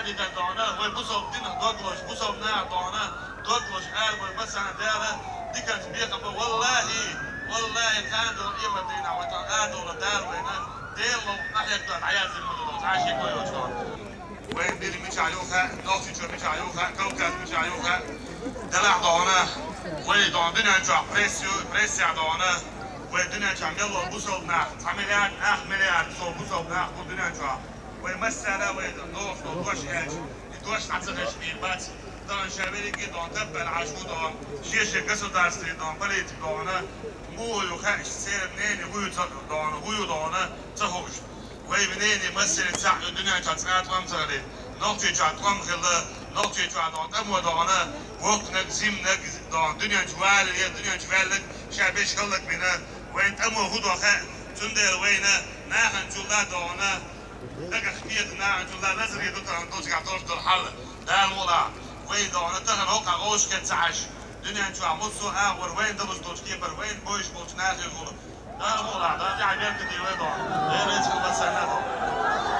دي دانه وبصوب دين دوغلوش بصوب نا دانه دوغلوش قال مثلا داله دي كانت بيقى والله كان دول يمدينا وتعادوا لدار وينا ديلو ناحية دار عيال المدرسة عايشين كويس وين دي مش عيوها نوتي شو مش عيوها كوكب مش عيوها دلع دانه وين دان دنيا جا بريسيا دانه وين دنيا جا يلا بصوب نا عمليات مليار بصوب نا دنيا جا وين مسألة وين دوش إيش دوش نعتقد إيبات دان شابيري دان تبع عاشو دان شيء государственный دان политик دان مو خاش سير منين هو دان تهوش وين منين مسألة تاع الدنيا تاعت وامتري نقطة تاعت وامخلا نقطة تاعت أمو دان وقت نجزم دان الدنيا جوال هي الدنيا جوالك شابيش خلك بنا وين أمو هو دخل تندر وينه ناخن جولا دان لك خبيت ناخن جولا لازم يدوتان دوش قاعدوش الحل ده الموضوع وين دان تهن هوك عوش كتعش دنيا جوا مصو أول وين دلش دوش كيبر وين بوش ناخن جولا ده الموضوع ده جاي بيركض وين دان ده ريتش كل سنة